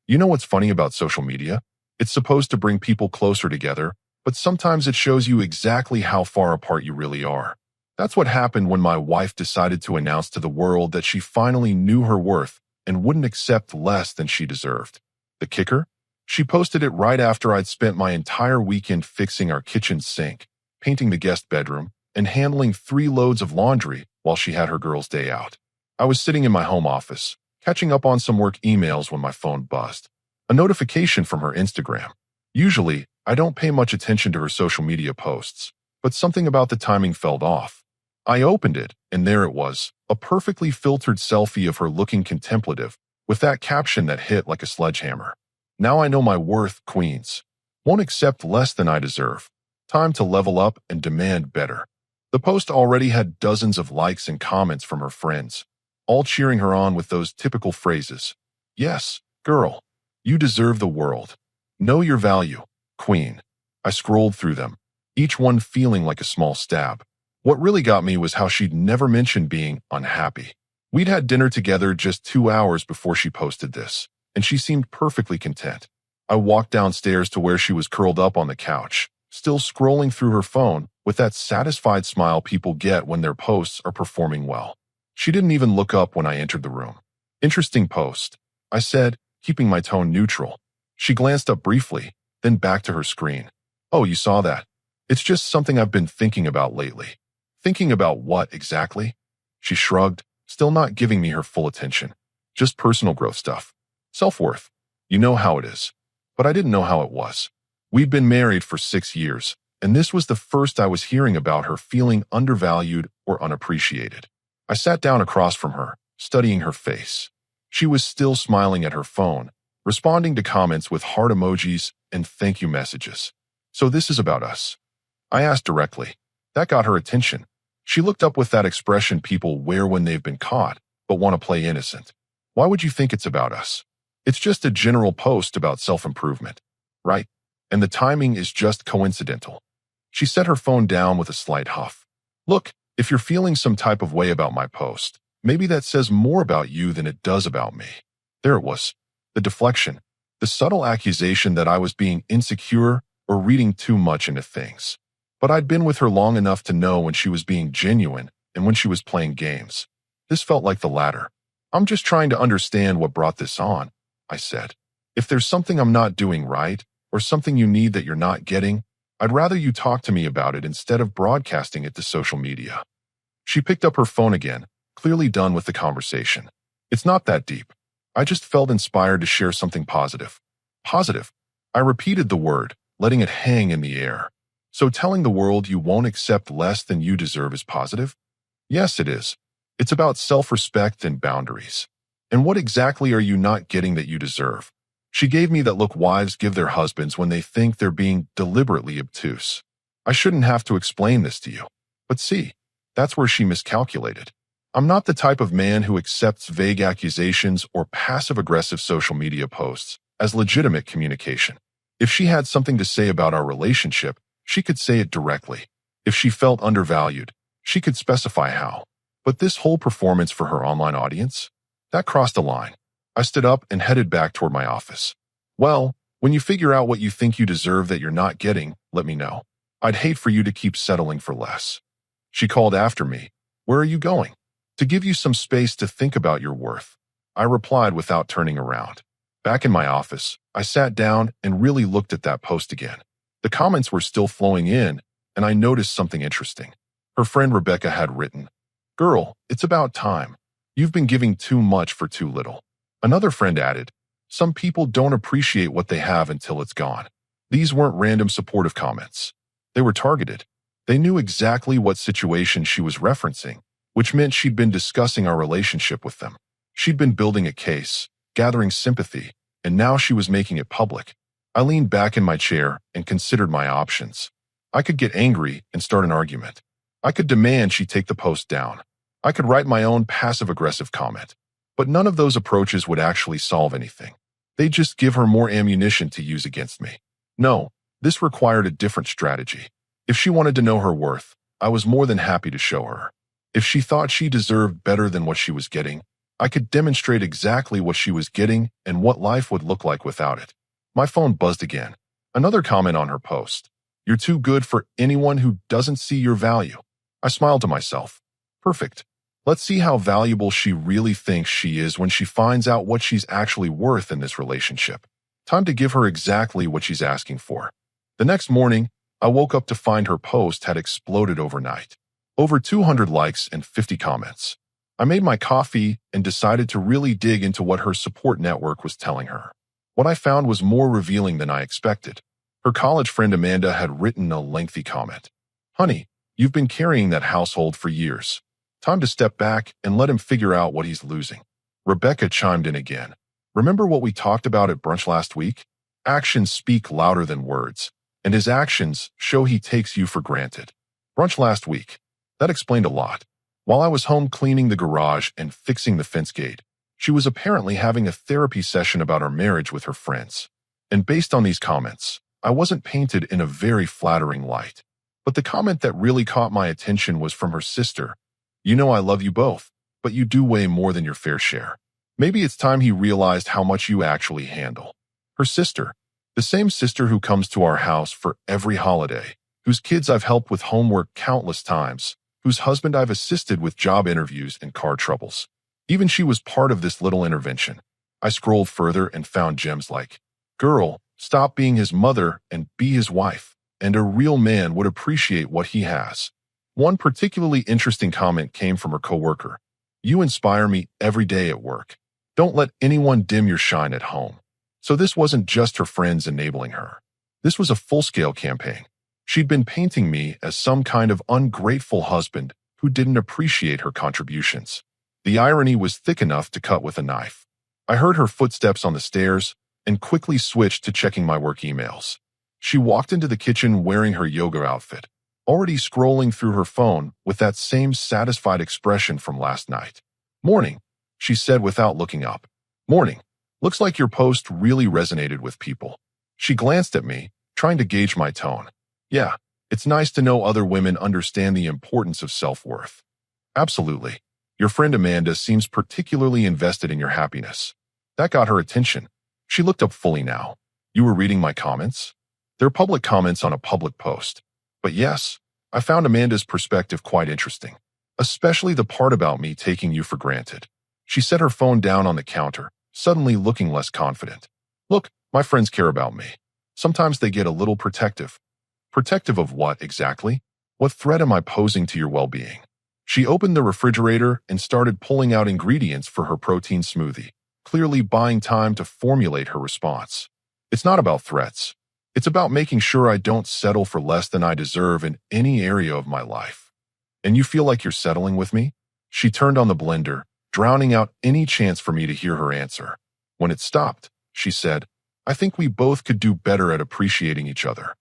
You know what's funny about social media? It's supposed to bring people closer together, but sometimes it shows you exactly how far apart you really are. That's what happened when my wife decided to announce to the world that she finally knew her worth and wouldn't accept less than she deserved. The kicker? She posted it right after I'd spent my entire weekend fixing our kitchen sink, painting the guest bedroom, and handling 3 loads of laundry while she had her girls' day out. I was sitting in my home office, catching up on some work emails when my phone buzzed. A notification from her Instagram. Usually, I don't pay much attention to her social media posts, but something about the timing felt off. I opened it, and there it was, a perfectly filtered selfie of her looking contemplative, with that caption that hit like a sledgehammer. Now I know my worth, queens. Won't accept less than I deserve. Time to level up and demand better. The post already had dozens of likes and comments from her friends, all cheering her on with those typical phrases. Yes, girl, you deserve the world. Know your value, queen. I scrolled through them, each one feeling like a small stab. What really got me was how she'd never mentioned being unhappy. We'd had dinner together just 2 hours before she posted this, and she seemed perfectly content. I walked downstairs to where she was curled up on the couch, still scrolling through her phone with that satisfied smile people get when their posts are performing well. She didn't even look up when I entered the room. Interesting post, I said, keeping my tone neutral. She glanced up briefly, then back to her screen. Oh, you saw that? It's just something I've been thinking about lately. Thinking about what exactly? She shrugged, still not giving me her full attention. Just personal growth stuff. Self-worth. You know how it is. But I didn't know how it was. We'd been married for 6 years, and this was the first I was hearing about her feeling undervalued or unappreciated. I sat down across from her, studying her face. She was still smiling at her phone, responding to comments with heart emojis and thank you messages. So this is about us. I asked directly. That got her attention. She looked up with that expression people wear when they've been caught, but want to play innocent. Why would you think it's about us? It's just a general post about self-improvement, right? And the timing is just coincidental. She set her phone down with a slight huff. Look, if you're feeling some type of way about my post, maybe that says more about you than it does about me. There it was. The deflection. The subtle accusation that I was being insecure or reading too much into things. But I'd been with her long enough to know when she was being genuine and when she was playing games. This felt like the latter. I'm just trying to understand what brought this on, I said. If there's something I'm not doing right, or something you need that you're not getting, I'd rather you talk to me about it instead of broadcasting it to social media. She picked up her phone again, clearly done with the conversation. It's not that deep. I just felt inspired to share something positive. Positive. I repeated the word, letting it hang in the air. So telling the world you won't accept less than you deserve is positive? Yes, it is. It's about self-respect and boundaries. And what exactly are you not getting that you deserve? She gave me that look wives give their husbands when they think they're being deliberately obtuse. I shouldn't have to explain this to you. But see, that's where she miscalculated. I'm not the type of man who accepts vague accusations or passive-aggressive social media posts as legitimate communication. If she had something to say about our relationship, she could say it directly. If she felt undervalued, she could specify how. But this whole performance for her online audience? That crossed a line. I stood up and headed back toward my office. Well, when you figure out what you think you deserve that you're not getting, let me know. I'd hate for you to keep settling for less. She called after me. Where are you going? To give you some space to think about your worth. I replied without turning around. Back in my office, I sat down and really looked at that post again. The comments were still flowing in, and I noticed something interesting. Her friend Rebecca had written, "Girl, it's about time. You've been giving too much for too little." Another friend added, "Some people don't appreciate what they have until it's gone." These weren't random supportive comments. They were targeted. They knew exactly what situation she was referencing, which meant she'd been discussing our relationship with them. She'd been building a case, gathering sympathy, and now she was making it public. I leaned back in my chair and considered my options. I could get angry and start an argument. I could demand she take the post down. I could write my own passive-aggressive comment. But none of those approaches would actually solve anything. They'd just give her more ammunition to use against me. No, this required a different strategy. If she wanted to know her worth, I was more than happy to show her. If she thought she deserved better than what she was getting, I could demonstrate exactly what she was getting and what life would look like without it. My phone buzzed again. Another comment on her post. You're too good for anyone who doesn't see your value. I smiled to myself. Perfect. Let's see how valuable she really thinks she is when she finds out what she's actually worth in this relationship. Time to give her exactly what she's asking for. The next morning, I woke up to find her post had exploded overnight. Over 200 likes and 50 comments. I made my coffee and decided to really dig into what her support network was telling her. What I found was more revealing than I expected. Her college friend Amanda had written a lengthy comment. Honey, you've been carrying that household for years. Time to step back and let him figure out what he's losing. Rebecca chimed in again. Remember what we talked about at brunch last week? Actions speak louder than words, and his actions show he takes you for granted. Brunch last week. That explained a lot. While I was home cleaning the garage and fixing the fence gate, she was apparently having a therapy session about our marriage with her friends. And based on these comments, I wasn't painted in a very flattering light. But the comment that really caught my attention was from her sister. You know I love you both, but you do weigh more than your fair share. Maybe it's time he realized how much you actually handle. Her sister, the same sister who comes to our house for every holiday, whose kids I've helped with homework countless times, whose husband I've assisted with job interviews and car troubles. Even she was part of this little intervention. I scrolled further and found gems like, girl, stop being his mother and be his wife, and a real man would appreciate what he has. One particularly interesting comment came from her coworker. You inspire me every day at work. Don't let anyone dim your shine at home. So this wasn't just her friends enabling her. This was a full-scale campaign. She'd been painting me as some kind of ungrateful husband who didn't appreciate her contributions. The irony was thick enough to cut with a knife. I heard her footsteps on the stairs and quickly switched to checking my work emails. She walked into the kitchen wearing her yoga outfit, already scrolling through her phone with that same satisfied expression from last night. Morning, she said without looking up. Morning. Looks like your post really resonated with people. She glanced at me, trying to gauge my tone. Yeah, it's nice to know other women understand the importance of self-worth. Absolutely. Your friend Amanda seems particularly invested in your happiness. That got her attention. She looked up fully now. You were reading my comments? They're public comments on a public post. But yes, I found Amanda's perspective quite interesting, especially the part about me taking you for granted. She set her phone down on the counter, suddenly looking less confident. Look, my friends care about me. Sometimes they get a little protective. Protective of what exactly? What threat am I posing to your well-being? She opened the refrigerator and started pulling out ingredients for her protein smoothie, clearly buying time to formulate her response. It's not about threats. It's about making sure I don't settle for less than I deserve in any area of my life. And you feel like you're settling with me? She turned on the blender, drowning out any chance for me to hear her answer. When it stopped, she said, I think we both could do better at appreciating each other.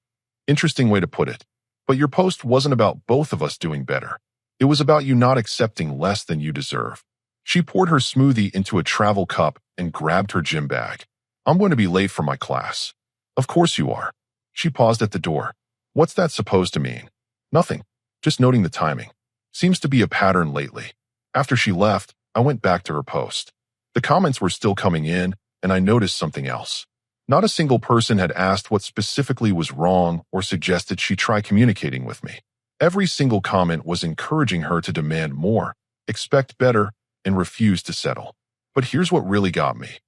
Interesting way to put it. But your post wasn't about both of us doing better. It was about you not accepting less than you deserve. She poured her smoothie into a travel cup and grabbed her gym bag. I'm going to be late for my class. Of course you are. She paused at the door. What's that supposed to mean? Nothing. Just noting the timing. Seems to be a pattern lately. After she left, I went back to her post. The comments were still coming in, and I noticed something else. Not a single person had asked what specifically was wrong or suggested she try communicating with me. Every single comment was encouraging her to demand more, expect better, and refuse to settle. But here's what really got me.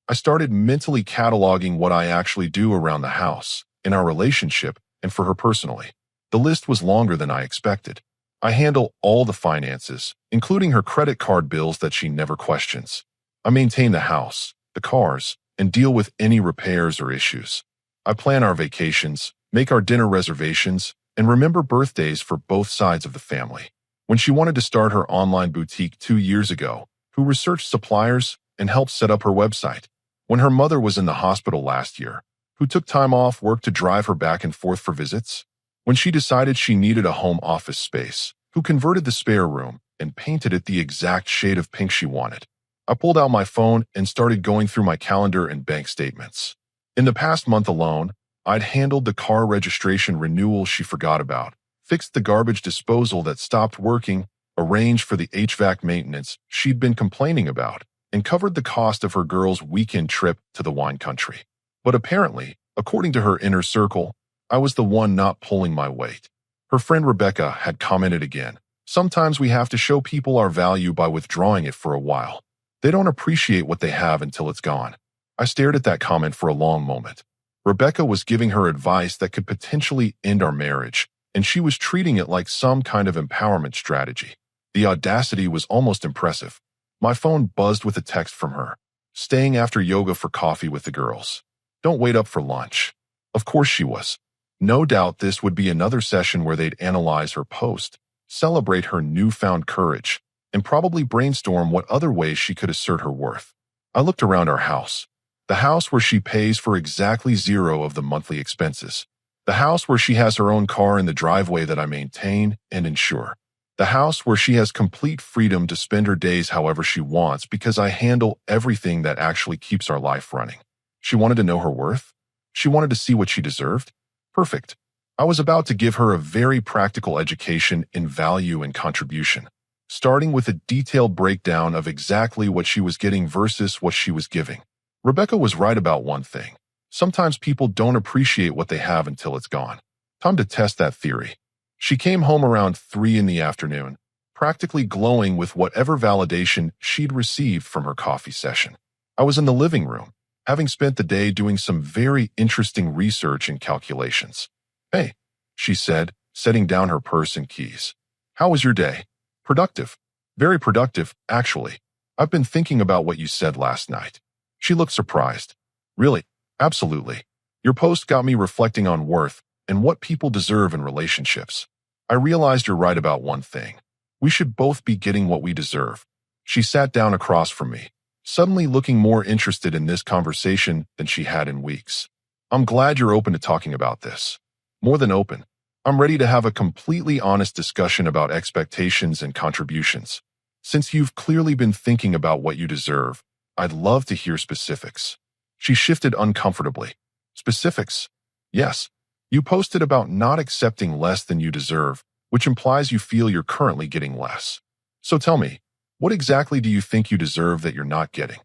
I started mentally cataloging what I actually do around the house, in our relationship, and for her personally. The list was longer than I expected. I handle all the finances, including her credit card bills that she never questions. I maintain the house, the cars, and deal with any repairs or issues. I plan our vacations, make our dinner reservations, and remember birthdays for both sides of the family. When she wanted to start her online boutique 2 years ago, who researched suppliers and helped set up her website. When her mother was in the hospital last year, who took time off work to drive her back and forth for visits. When she decided she needed a home office space, who converted the spare room and painted it the exact shade of pink she wanted. I pulled out my phone and started going through my calendar and bank statements. In the past month alone, I'd handled the car registration renewal she forgot about, fixed the garbage disposal that stopped working, arranged for the HVAC maintenance she'd been complaining about, and covered the cost of her girl's weekend trip to the wine country. But apparently, according to her inner circle, I was the one not pulling my weight. Her friend Rebecca had commented again, "Sometimes we have to show people our value by withdrawing it for a while. They don't appreciate what they have until it's gone." I stared at that comment for a long moment. Rebecca was giving her advice that could potentially end our marriage, and she was treating it like some kind of empowerment strategy. The audacity was almost impressive. My phone buzzed with a text from her. "Staying after yoga for coffee with the girls. Don't wait up for lunch." Of course she was. No doubt this would be another session where they'd analyze her post, celebrate her newfound courage, and probably brainstorm what other ways she could assert her worth. I looked around our house. The house where she pays for exactly zero of the monthly expenses. The house where she has her own car in the driveway that I maintain and insure. The house where she has complete freedom to spend her days however she wants because I handle everything that actually keeps our life running. She wanted to know her worth? She wanted to see what she deserved? Perfect. I was about to give her a very practical education in value and contribution, starting with a detailed breakdown of exactly what she was getting versus what she was giving. Rebecca was right about one thing. Sometimes people don't appreciate what they have until it's gone. Time to test that theory. She came home around 3 in the afternoon, practically glowing with whatever validation she'd received from her coffee session. I was in the living room, having spent the day doing some very interesting research and calculations. "Hey," she said, setting down her purse and keys. "How was your day?" "Productive. Very productive, actually. I've been thinking about what you said last night." She looked surprised. "Really?" "Absolutely. Your post got me reflecting on worth and what people deserve in relationships. I realized you're right about one thing. We should both be getting what we deserve." She sat down across from me, suddenly looking more interested in this conversation than she had in weeks. "I'm glad you're open to talking about this." "More than open. I'm ready to have a completely honest discussion about expectations and contributions. Since you've clearly been thinking about what you deserve, I'd love to hear specifics." She shifted uncomfortably. "Specifics?" "Yes. You posted about not accepting less than you deserve, which implies you feel you're currently getting less. So tell me, what exactly do you think you deserve that you're not getting?"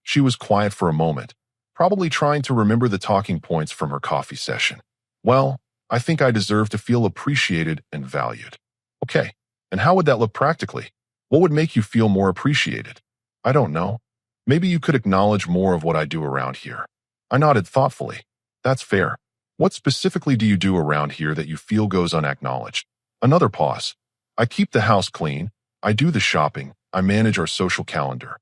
She was quiet for a moment, probably trying to remember the talking points from her coffee session. "Well, I think I deserve to feel appreciated and valued." "Okay, and how would that look practically? What would make you feel more appreciated?" "I don't know. Maybe you could acknowledge more of what I do around here." I nodded thoughtfully. "That's fair. What specifically do you do around here that you feel goes unacknowledged?" Another pause. "I keep the house clean. I do the shopping. I manage our social calendar."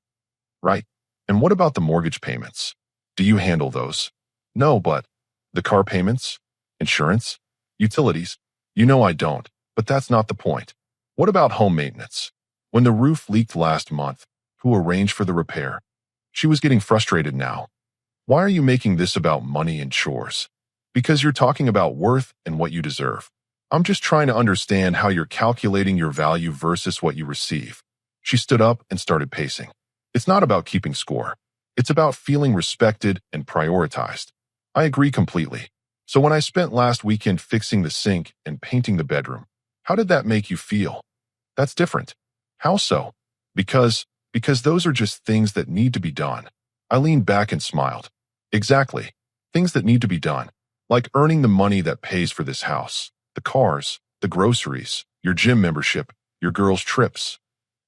"Right. And what about the mortgage payments? Do you handle those?" "No, but..." "The car payments? Insurance? Utilities?" "You know I don't, but that's not the point. What about home maintenance? When the roof leaked last month, who arranged for the repair?" She was getting frustrated now. "Why are you making this about money and chores?" "Because you're talking about worth and what you deserve. I'm just trying to understand how you're calculating your value versus what you receive." She stood up and started pacing. "It's not about keeping score. It's about feeling respected and prioritized." I agree completely. "So when I spent last weekend fixing the sink and painting the bedroom, how did that make you feel?" "That's different." "How so?" Because those are just things that need to be done." I leaned back and smiled. "Exactly. Things that need to be done. Like earning the money that pays for this house, the cars, the groceries, your gym membership, your girls' trips."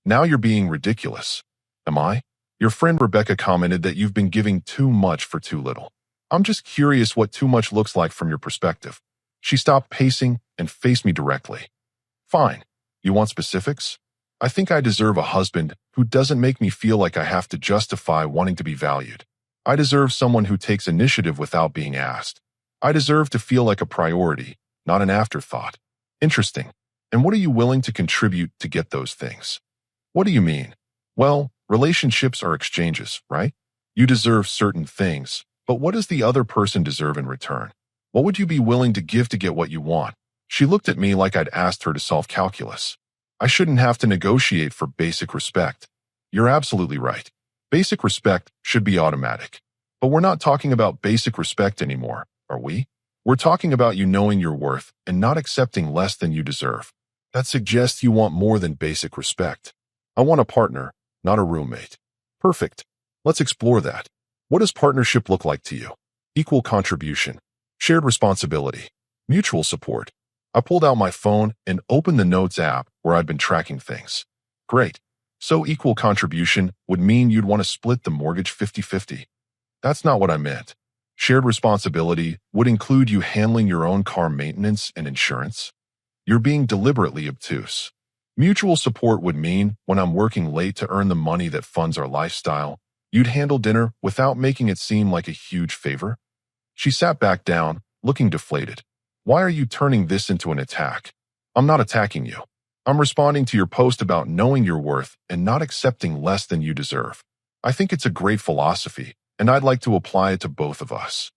Now you're being ridiculous. Am I? Your friend Rebecca commented that you've been giving too much for too little. I'm just curious what too much looks like from your perspective. She stopped pacing and faced me directly. "Fine. You want specifics? I think I deserve a husband who doesn't make me feel like I have to justify wanting to be valued. I deserve someone who takes initiative without being asked. I deserve to feel like a priority, not an afterthought." "Interesting. And what are you willing to contribute to get those things?" "What do you mean?" "Well, relationships are exchanges, right? You deserve certain things, but what does the other person deserve in return? What would you be willing to give to get what you want?" She looked at me like I'd asked her to solve calculus. "I shouldn't have to negotiate for basic respect." "You're absolutely right. Basic respect should be automatic. But we're not talking about basic respect anymore, are we? We're talking about you knowing your worth and not accepting less than you deserve." That suggests you want more than basic respect. I want a partner, not a roommate. Perfect. Let's explore that. What does partnership look like to you? Equal contribution, shared responsibility, mutual support. I pulled out my phone and opened the Notes app where I'd been tracking things. Great. So equal contribution would mean you'd want to split the mortgage 50-50. That's not what I meant. Shared responsibility would include you handling your own car maintenance and insurance. You're being deliberately obtuse. Mutual support would mean when I'm working late to earn the money that funds our lifestyle, you'd handle dinner without making it seem like a huge favor. She sat back down, looking deflated. Why are you turning this into an attack? I'm not attacking you. I'm responding to your post about knowing your worth and not accepting less than you deserve. I think it's a great philosophy, and I'd like to apply it to both of us.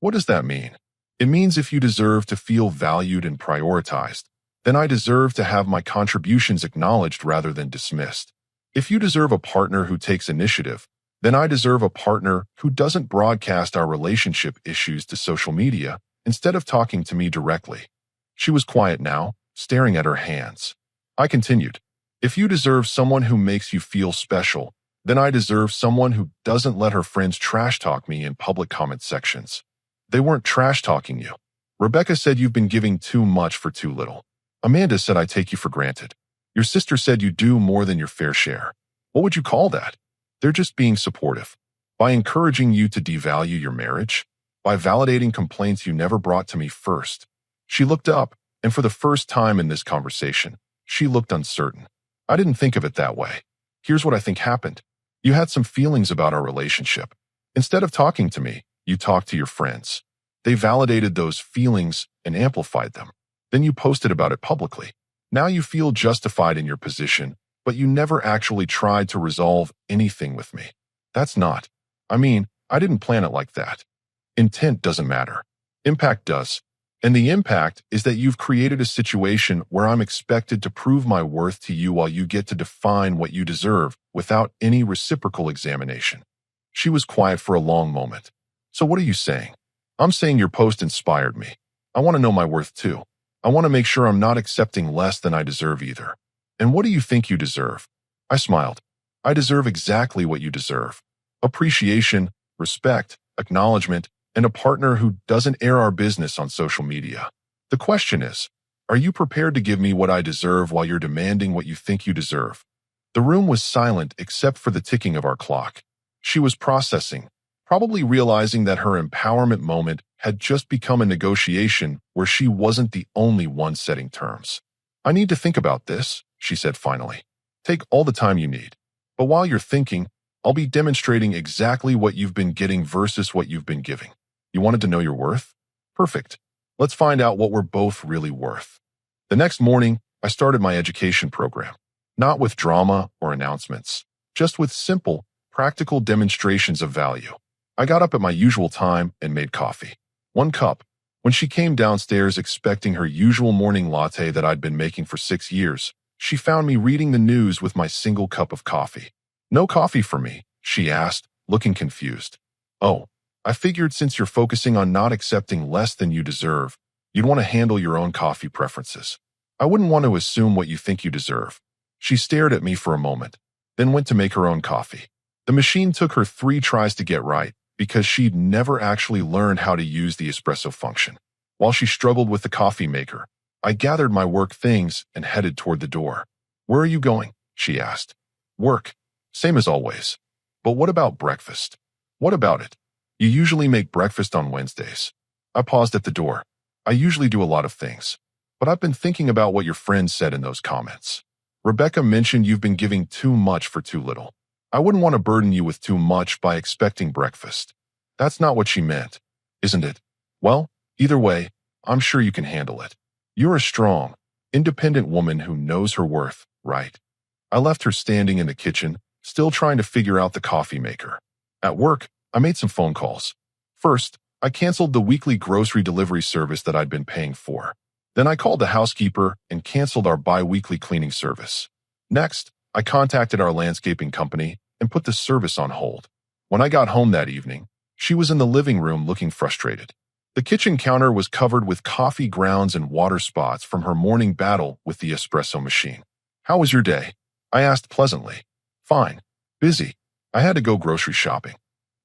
What does that mean? It means if you deserve to feel valued and prioritized, then I deserve to have my contributions acknowledged rather than dismissed. If you deserve a partner who takes initiative, then I deserve a partner who doesn't broadcast our relationship issues to social media instead of talking to me directly. She was quiet now, staring at her hands. I continued, if you deserve someone who makes you feel special, then I deserve someone who doesn't let her friends trash talk me in public comment sections. They weren't trash talking you. Rebecca said you've been giving too much for too little. Amanda said I take you for granted. Your sister said you do more than your fair share. What would you call that? They're just being supportive. By encouraging you to devalue your marriage, by validating complaints you never brought to me first. She looked up, and for the first time in this conversation, she looked uncertain. I didn't think of it that way. Here's what I think happened. You had some feelings about our relationship. Instead of talking to me, you talked to your friends. They validated those feelings and amplified them. Then you posted about it publicly. Now you feel justified in your position, but you never actually tried to resolve anything with me. That's not. I didn't plan it like that. Intent doesn't matter. Impact does. And the impact is that you've created a situation where I'm expected to prove my worth to you while you get to define what you deserve without any reciprocal examination. She was quiet for a long moment. So what are you saying? I'm saying your post inspired me. I want to know my worth too. I want to make sure I'm not accepting less than I deserve either. And what do you think you deserve? I smiled. I deserve exactly what you deserve. Appreciation, respect, acknowledgement, and a partner who doesn't air our business on social media. The question is, are you prepared to give me what I deserve while you're demanding what you think you deserve? The room was silent except for the ticking of our clock. She was processing, probably realizing that her empowerment moment had just become a negotiation where she wasn't the only one setting terms. I need to think about this, she said finally. Take all the time you need. But while you're thinking, I'll be demonstrating exactly what you've been getting versus what you've been giving. You wanted to know your worth? Perfect. Let's find out what we're both really worth. The next morning, I started my education program, not with drama or announcements, just with simple, practical demonstrations of value. I got up at my usual time and made coffee. 1 cup. When she came downstairs expecting her usual morning latte that I'd been making for 6 years, she found me reading the news with my single cup of coffee. No coffee for me, she asked, looking confused. Oh, I figured since you're focusing on not accepting less than you deserve, you'd want to handle your own coffee preferences. I wouldn't want to assume what you think you deserve. She stared at me for a moment, then went to make her own coffee. The machine took her 3 tries to get right because she'd never actually learned how to use the espresso function. While she struggled with the coffee maker, I gathered my work things and headed toward the door. Where are you going? She asked. Work. Same as always. But what about breakfast? What about it? You usually make breakfast on Wednesdays. I paused at the door. I usually do a lot of things, but I've been thinking about what your friends said in those comments. Rebecca mentioned you've been giving too much for too little. I wouldn't want to burden you with too much by expecting breakfast. That's not what she meant, isn't it? Well, either way, I'm sure you can handle it. You're a strong, independent woman who knows her worth, right? I left her standing in the kitchen, still trying to figure out the coffee maker. At work, I made some phone calls. First, I canceled the weekly grocery delivery service that I'd been paying for. Then I called the housekeeper and canceled our bi-weekly cleaning service. Next, I contacted our landscaping company and put the service on hold. When I got home that evening, she was in the living room looking frustrated. The kitchen counter was covered with coffee grounds and water spots from her morning battle with the espresso machine. "How was your day?" I asked pleasantly. "Fine. Busy. I had to go grocery shopping."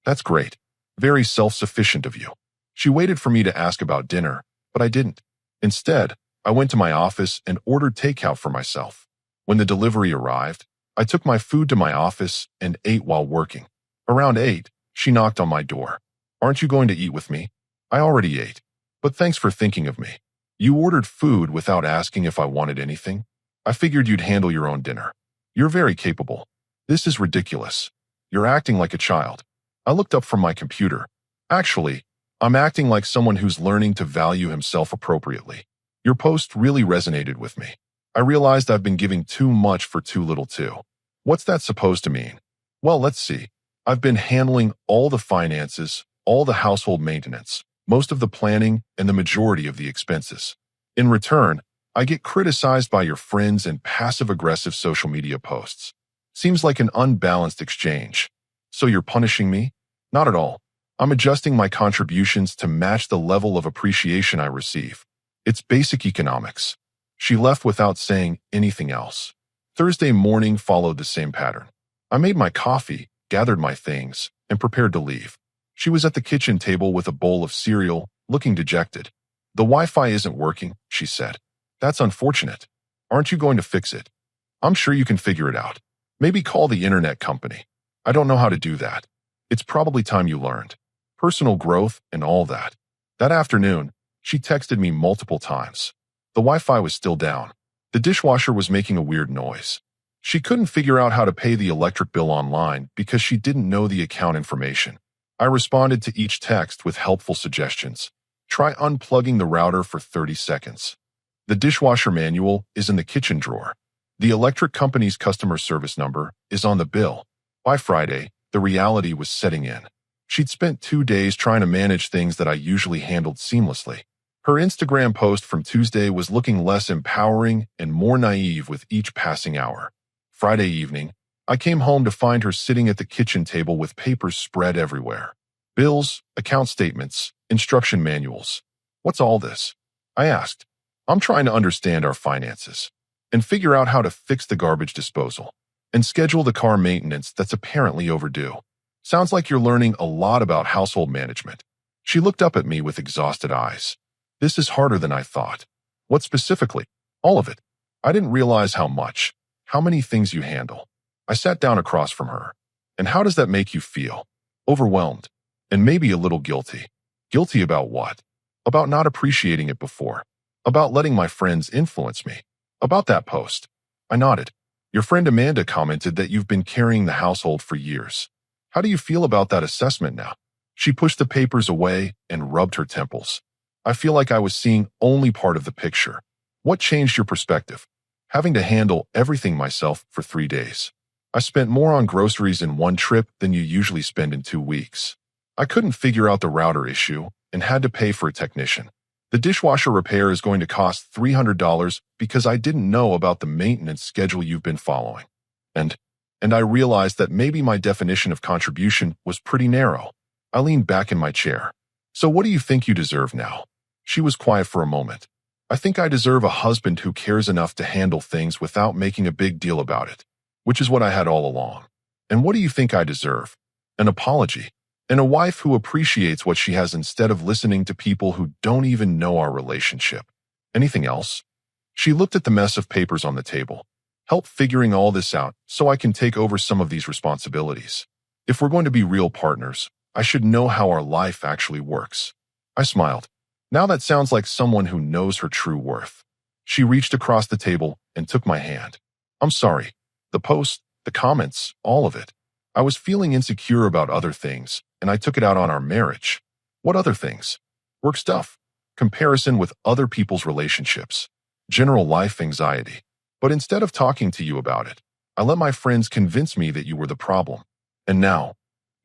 "That's great. Very self-sufficient of you." She waited for me to ask about dinner, but I didn't. Instead, I went to my office and ordered takeout for myself. When the delivery arrived, I took my food to my office and ate while working. Around 8, she knocked on my door. "Aren't you going to eat with me?" "I already ate. But thanks for thinking of me. You ordered food without asking if I wanted anything. I figured you'd handle your own dinner. You're very capable." "This is ridiculous. You're acting like a child." I looked up from my computer. "Actually, I'm acting like someone who's learning to value himself appropriately. Your post really resonated with me. I realized I've been giving too much for too little too." "What's that supposed to mean?" "Well, let's see. I've been handling all the finances, all the household maintenance, most of the planning, and the majority of the expenses. In return, I get criticized by your friends and passive-aggressive social media posts. Seems like an unbalanced exchange. So you're punishing me?" "Not at all. I'm adjusting my contributions to match the level of appreciation I receive. It's basic economics." She left without saying anything else. Thursday morning followed the same pattern. I made my coffee, gathered my things, and prepared to leave. She was at the kitchen table with a bowl of cereal, looking dejected. "The Wi-Fi isn't working," she said. "That's unfortunate. Aren't you going to fix it?" "I'm sure you can figure it out. Maybe call the internet company." "I don't know how to do that." "It's probably time you learned. Personal growth and all that." That afternoon, she texted me multiple times. The Wi-Fi was still down. The dishwasher was making a weird noise. She couldn't figure out how to pay the electric bill online because she didn't know the account information. I responded to each text with helpful suggestions. Try unplugging the router for 30 seconds. The dishwasher manual is in the kitchen drawer. The electric company's customer service number is on the bill. By Friday, the reality was setting in. She'd spent 2 days trying to manage things that I usually handled seamlessly. Her Instagram post from Tuesday was looking less empowering and more naive with each passing hour. Friday evening, I came home to find her sitting at the kitchen table with papers spread everywhere. Bills, account statements, instruction manuals. "What's all this?" I asked. "I'm trying to understand our finances and figure out how to fix the garbage disposal and schedule the car maintenance that's apparently overdue. Sounds like you're learning a lot about household management." She looked up at me with exhausted eyes. "This is harder than I thought." "What specifically?" "All of it. I didn't realize how much, how many things you handle." I sat down across from her. "And how does that make you feel?" "Overwhelmed. And maybe a little guilty." "Guilty about what?" "About not appreciating it before. About letting my friends influence me. About that post." I nodded. "Your friend Amanda commented that you've been carrying the household for years. How do you feel about that assessment now?" She pushed the papers away and rubbed her temples. "I feel like I was seeing only part of the picture." "What changed your perspective?" "Having to handle everything myself for 3 days. I spent more on groceries in one trip than you usually spend in 2 weeks. I couldn't figure out the router issue and had to pay for a technician. The dishwasher repair is going to cost $300 because I didn't know about the maintenance schedule you've been following. And I realized that maybe my definition of contribution was pretty narrow." I leaned back in my chair. "So what do you think you deserve now?" She was quiet for a moment. "I think I deserve a husband who cares enough to handle things without making a big deal about it, which is what I had all along." "And what do you think I deserve?" "An apology. And a wife who appreciates what she has instead of listening to people who don't even know our relationship." "Anything else?" She looked at the mess of papers on the table. "Help figuring all this out so I can take over some of these responsibilities. If we're going to be real partners, I should know how our life actually works." I smiled. Now that sounds like someone who knows her true worth. She reached across the table and took my hand. "I'm sorry. The post, the comments, all of it. I was feeling insecure about other things, and I took it out on our marriage." "What other things?" "Work stuff. Comparison with other people's relationships. General life anxiety. But instead of talking to you about it, I let my friends convince me that you were the problem. And now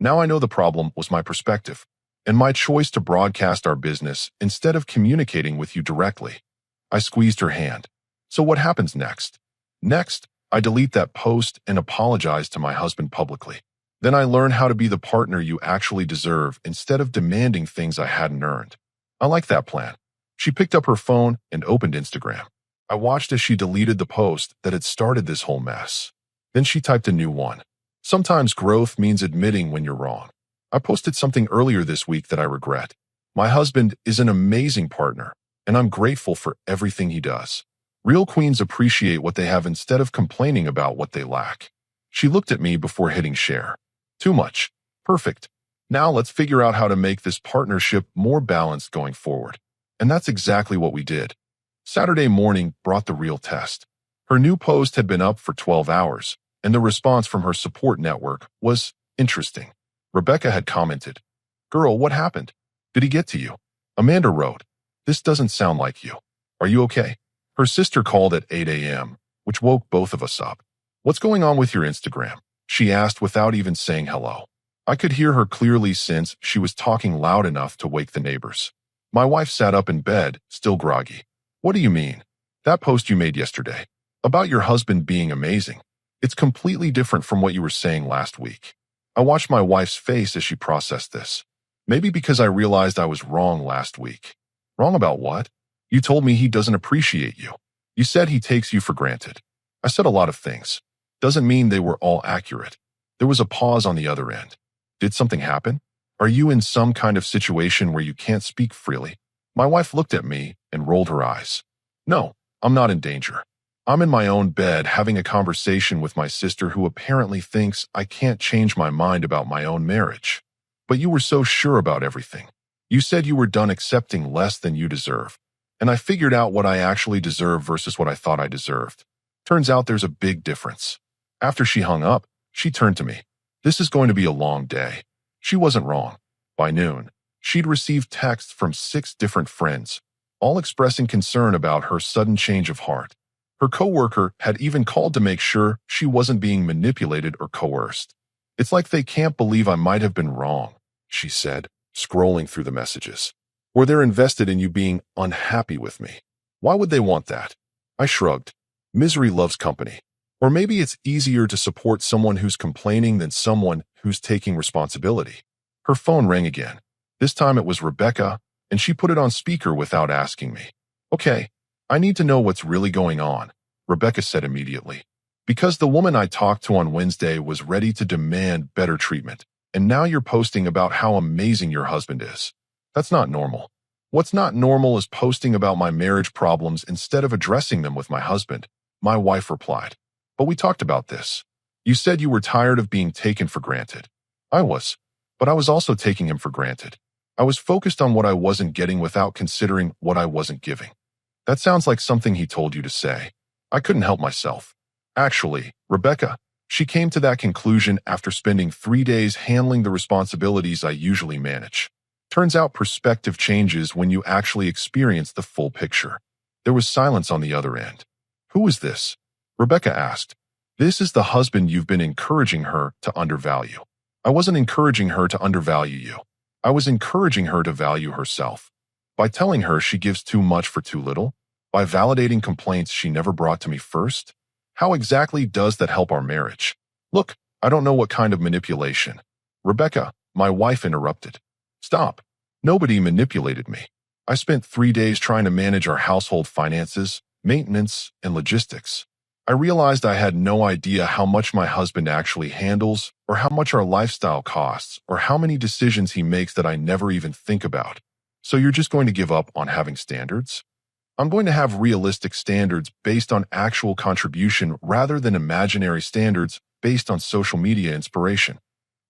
I know the problem was my perspective and my choice to broadcast our business instead of communicating with you directly." I squeezed her hand. "So what happens next?" "Next, I delete that post and apologize to my husband publicly. Then I learn how to be the partner you actually deserve instead of demanding things I hadn't earned." I like that plan. She picked up her phone and opened Instagram. I watched as she deleted the post that had started this whole mess. Then she typed a new one. Sometimes growth means admitting when you're wrong. I posted something earlier this week that I regret. My husband is an amazing partner, and I'm grateful for everything he does. Real queens appreciate what they have instead of complaining about what they lack. She looked at me before hitting share. Too much. Perfect. Now let's figure out how to make this partnership more balanced going forward. And that's exactly what we did. Saturday morning brought the real test. Her new post had been up for 12 hours, and the response from her support network was interesting. Rebecca had commented, "Girl, what happened? Did he get to you?" Amanda wrote, "This doesn't sound like you. Are you okay?" Her sister called at 8 a.m., which woke both of us up. "What's going on with your Instagram?" she asked without even saying hello. I could hear her clearly since she was talking loud enough to wake the neighbors. My wife sat up in bed, still groggy. "What do you mean? That post you made yesterday, about your husband being amazing. It's completely different from what you were saying last week." I watched my wife's face as she processed this. Maybe because I realized I was wrong last week. Wrong about what? You told me he doesn't appreciate you. You said he takes you for granted. I said a lot of things. Doesn't mean they were all accurate. There was a pause on the other end. Did something happen? Are you in some kind of situation where you can't speak freely? My wife looked at me and rolled her eyes. No, I'm not in danger. I'm in my own bed having a conversation with my sister who apparently thinks I can't change my mind about my own marriage. But you were so sure about everything. You said you were done accepting less than you deserve. And I figured out what I actually deserve versus what I thought I deserved. Turns out there's a big difference. After she hung up, she turned to me. This is going to be a long day. She wasn't wrong. By noon, she'd received texts from 6 different friends, all expressing concern about her sudden change of heart. Her coworker had even called to make sure she wasn't being manipulated or coerced. "It's like they can't believe I might have been wrong," she said, scrolling through the messages. "Or they're invested in you being unhappy with me. Why would they want that?" I shrugged. Misery loves company. Or maybe it's easier to support someone who's complaining than someone who's taking responsibility. Her phone rang again. This time it was Rebecca, and she put it on speaker without asking me. "Okay, I need to know what's really going on," Rebecca said immediately. "Because the woman I talked to on Wednesday was ready to demand better treatment, and now you're posting about how amazing your husband is. That's not normal. What's not normal is posting about my marriage problems instead of addressing them with my husband," my wife replied. "But we talked about this. You said you were tired of being taken for granted." I was, but I was also taking him for granted. I was focused on what I wasn't getting without considering what I wasn't giving. "That sounds like something he told you to say." I couldn't help myself. "Actually, Rebecca," she came to that conclusion after spending 3 days handling the responsibilities I usually manage. Turns out perspective changes when you actually experience the full picture. There was silence on the other end. "Who is this?" Rebecca asked. "This is the husband you've been encouraging her to undervalue." I wasn't encouraging her to undervalue you. I was encouraging her to value herself. By telling her she gives too much for too little? By validating complaints she never brought to me first? How exactly does that help our marriage? "Look, I don't know what kind of manipulation." Rebecca, my wife, interrupted. "Stop. Nobody manipulated me. I spent 3 days trying to manage our household finances, maintenance, and logistics. I realized I had no idea how much my husband actually handles, or how much our lifestyle costs, or how many decisions he makes that I never even think about. So you're just going to give up on having standards?" "I'm going to have realistic standards based on actual contribution rather than imaginary standards based on social media inspiration."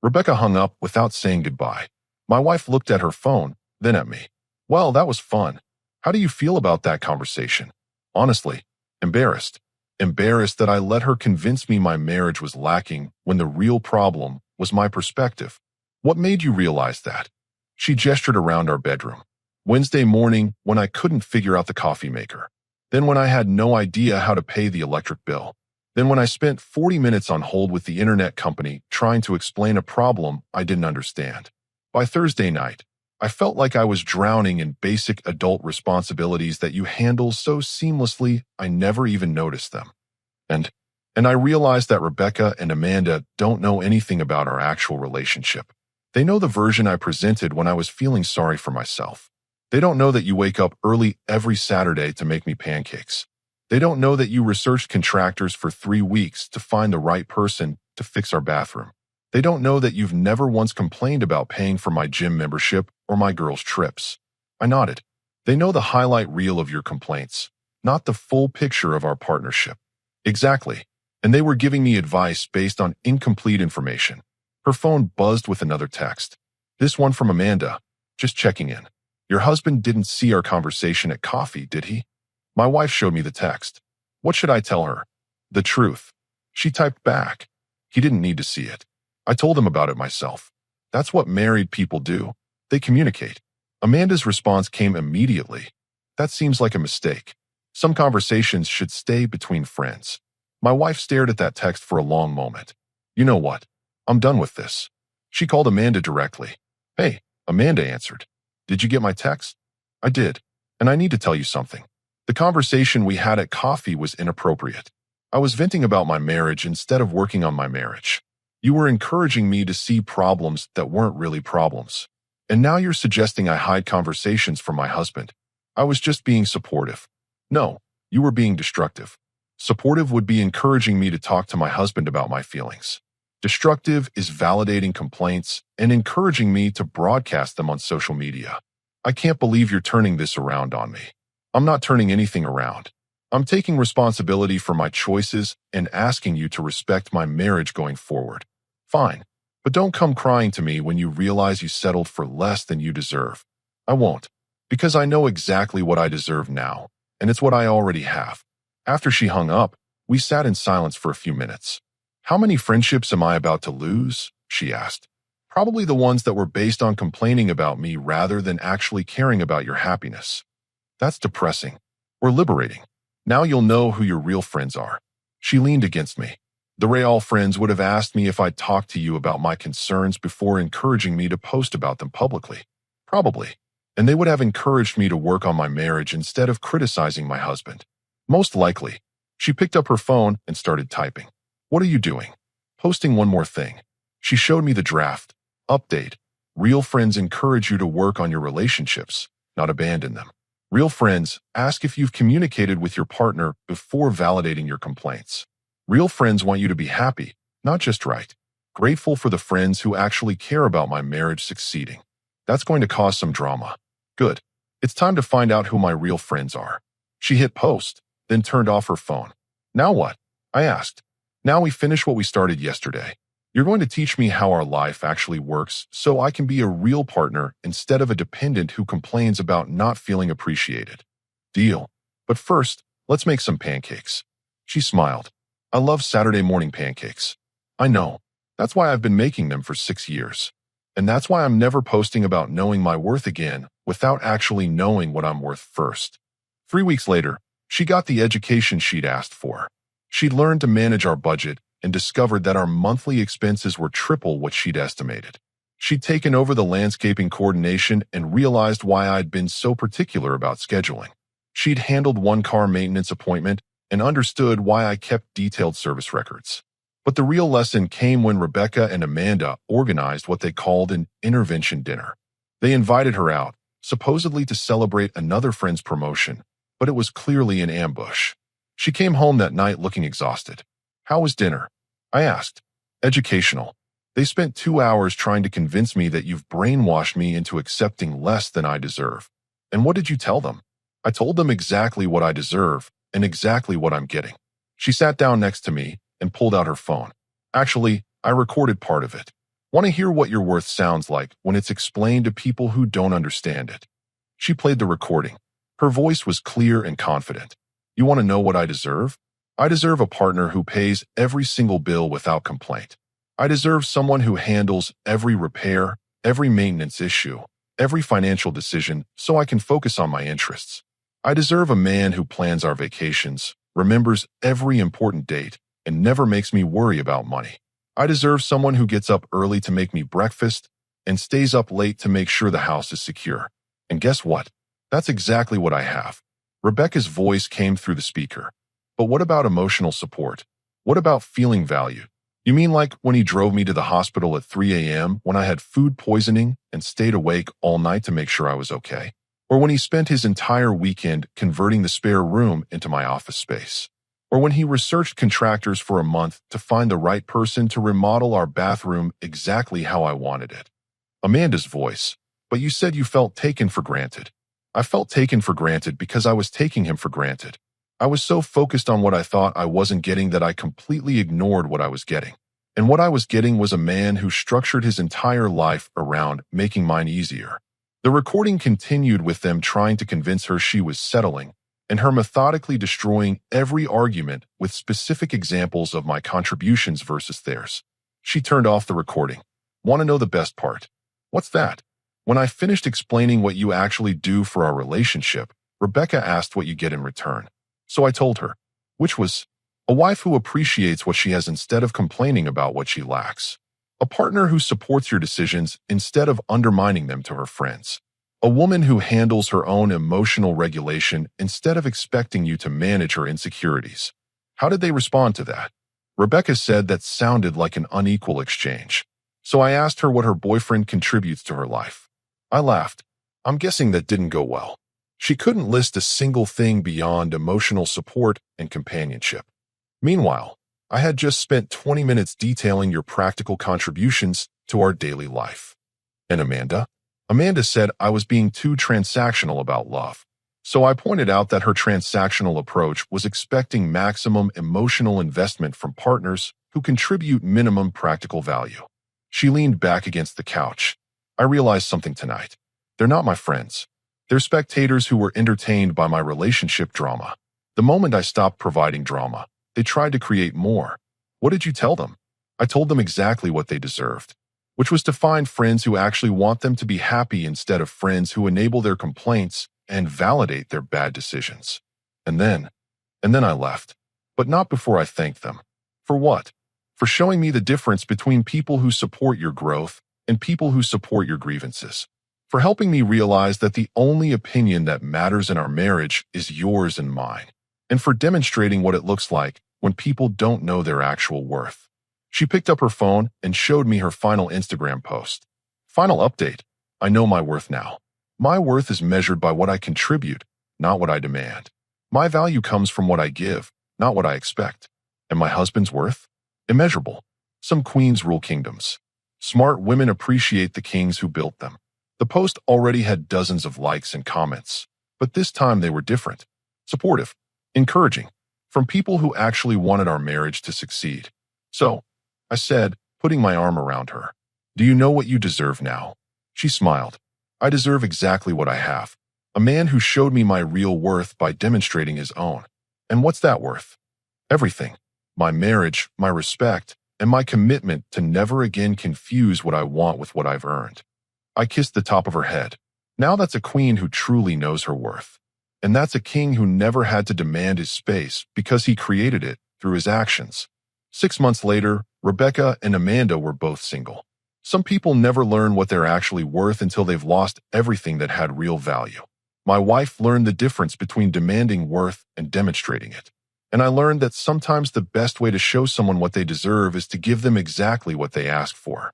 Rebecca hung up without saying goodbye. My wife looked at her phone, then at me. "Well, that was fun. How do you feel about that conversation?" Honestly, embarrassed. Embarrassed that I let her convince me my marriage was lacking when the real problem was my perspective. "What made you realize that?" She gestured around our bedroom. "Wednesday morning when I couldn't figure out the coffee maker. Then when I had no idea how to pay the electric bill. Then when I spent 40 minutes on hold with the internet company trying to explain a problem I didn't understand. By Thursday night, I felt like I was drowning in basic adult responsibilities that you handle so seamlessly I never even noticed them. And I realized that Rebecca and Amanda don't know anything about our actual relationship. They know the version I presented when I was feeling sorry for myself. They don't know that you wake up early every Saturday to make me pancakes. They don't know that you researched contractors for 3 weeks to find the right person to fix our bathroom. They don't know that you've never once complained about paying for my gym membership or my girls' trips. I nodded. They know the highlight reel of your complaints, not the full picture of our partnership. Exactly. And they were giving me advice based on incomplete information. Her phone buzzed with another text. This one from Amanda. Just checking in. Your husband didn't see our conversation at coffee, did he? My wife showed me the text. What should I tell her? The truth. She typed back. He didn't need to see it. I told him about it myself. That's what married people do. They communicate. Amanda's response came immediately. That seems like a mistake. Some conversations should stay between friends. My wife stared at that text for a long moment. You know what? I'm done with this. She called Amanda directly. Hey, Amanda answered. Did you get my text? I did. And I need to tell you something. The conversation we had at coffee was inappropriate. I was venting about my marriage instead of working on my marriage. You were encouraging me to see problems that weren't really problems. And now you're suggesting I hide conversations from my husband. I was just being supportive. No, you were being destructive. Supportive would be encouraging me to talk to my husband about my feelings. Destructive is validating complaints and encouraging me to broadcast them on social media. I can't believe you're turning this around on me. I'm not turning anything around. I'm taking responsibility for my choices and asking you to respect my marriage going forward. Fine, but don't come crying to me when you realize you settled for less than you deserve. I won't, because I know exactly what I deserve now, and it's what I already have. After she hung up, we sat in silence for a few minutes. How many friendships am I about to lose? She asked. Probably the ones that were based on complaining about me rather than actually caring about your happiness. That's depressing. Or liberating. Now you'll know who your real friends are. She leaned against me. The real friends would have asked me if I'd talked to you about my concerns before encouraging me to post about them publicly. Probably. And they would have encouraged me to work on my marriage instead of criticizing my husband. Most likely. She picked up her phone and started typing. What are you doing? Posting one more thing. She showed me the draft. Update. Real friends encourage you to work on your relationships, not abandon them. Real friends ask if you've communicated with your partner before validating your complaints. Real friends want you to be happy, not just right. Grateful for the friends who actually care about my marriage succeeding. That's going to cause some drama. Good. It's time to find out who my real friends are. She hit post, then turned off her phone. Now what? I asked. Now we finish what we started yesterday. You're going to teach me how our life actually works so I can be a real partner instead of a dependent who complains about not feeling appreciated. Deal. But first, let's make some pancakes. She smiled. I love Saturday morning pancakes. I know. That's why I've been making them for 6 years. And that's why I'm never posting about knowing my worth again without actually knowing what I'm worth first. 3 weeks later, she got the education she'd asked for. She'd learned to manage our budget and discovered that our monthly expenses were triple what she'd estimated. She'd taken over the landscaping coordination and realized why I'd been so particular about scheduling. She'd handled one car maintenance appointment and understood why I kept detailed service records. But the real lesson came when Rebecca and Amanda organized what they called an intervention dinner. They invited her out, supposedly to celebrate another friend's promotion, but it was clearly an ambush. She came home that night looking exhausted. How was dinner? I asked. Educational. They spent 2 hours trying to convince me that you've brainwashed me into accepting less than I deserve. And what did you tell them? I told them exactly what I deserve and exactly what I'm getting. She sat down next to me and pulled out her phone. Actually, I recorded part of it. Want to hear what your worth sounds like when it's explained to people who don't understand it? She played the recording. Her voice was clear and confident. You want to know what I deserve? I deserve a partner who pays every single bill without complaint. I deserve someone who handles every repair, every maintenance issue, every financial decision so I can focus on my interests. I deserve a man who plans our vacations, remembers every important date, and never makes me worry about money. I deserve someone who gets up early to make me breakfast and stays up late to make sure the house is secure. And guess what? That's exactly what I have. Rebecca's voice came through the speaker. But what about emotional support? What about feeling valued? You mean like when he drove me to the hospital at 3 a.m. when I had food poisoning and stayed awake all night to make sure I was okay? or when he spent his entire weekend converting the spare room into my office space, or when he researched contractors for a month to find the right person to remodel our bathroom exactly how I wanted it. Amanda's voice. But you said you felt taken for granted. I felt taken for granted because I was taking him for granted. I was so focused on what I thought I wasn't getting that I completely ignored what I was getting. And what I was getting was a man who structured his entire life around making mine easier. The recording continued with them trying to convince her she was settling, and her methodically destroying every argument with specific examples of my contributions versus theirs. She turned off the recording. Want to know the best part? What's that? When I finished explaining what you actually do for our relationship, Rebecca asked what you get in return. So I told her, which was a wife who appreciates what she has instead of complaining about what she lacks. A partner who supports your decisions instead of undermining them to her friends. A woman who handles her own emotional regulation instead of expecting you to manage her insecurities. How did they respond to that? Rebecca said that sounded like an unequal exchange. So I asked her what her boyfriend contributes to her life. I laughed. I'm guessing that didn't go well. She couldn't list a single thing beyond emotional support and companionship. Meanwhile, I had just spent 20 minutes detailing your practical contributions to our daily life. And Amanda? Amanda said I was being too transactional about love. So I pointed out that her transactional approach was expecting maximum emotional investment from partners who contribute minimum practical value. She leaned back against the couch. I realized something tonight. They're not my friends. They're spectators who were entertained by my relationship drama. The moment I stopped providing drama, they tried to create more. What did you tell them? I told them exactly what they deserved, which was to find friends who actually want them to be happy instead of friends who enable their complaints and validate their bad decisions. And then I left. But not before I thanked them. For what? For showing me the difference between people who support your growth and people who support your grievances. For helping me realize that the only opinion that matters in our marriage is yours and mine. And for demonstrating what it looks like when people don't know their actual worth. She picked up her phone and showed me her final Instagram post. Final update. I know my worth now. My worth is measured by what I contribute, not what I demand. My value comes from what I give, not what I expect. And my husband's worth? Immeasurable. Some queens rule kingdoms. Smart women appreciate the kings who built them. The post already had dozens of likes and comments, but this time they were different. Supportive. Encouraging. From people who actually wanted our marriage to succeed. So, I said, putting my arm around her, do you know what you deserve now? She smiled. I deserve exactly what I have. A man who showed me my real worth by demonstrating his own. And what's that worth? Everything. My marriage, my respect, and my commitment to never again confuse what I want with what I've earned. I kissed the top of her head. Now that's a queen who truly knows her worth. And that's a king who never had to demand his space because he created it through his actions. 6 months later, Rebecca and Amanda were both single. Some people never learn what they're actually worth until they've lost everything that had real value. My wife learned the difference between demanding worth and demonstrating it. And I learned that sometimes the best way to show someone what they deserve is to give them exactly what they ask for.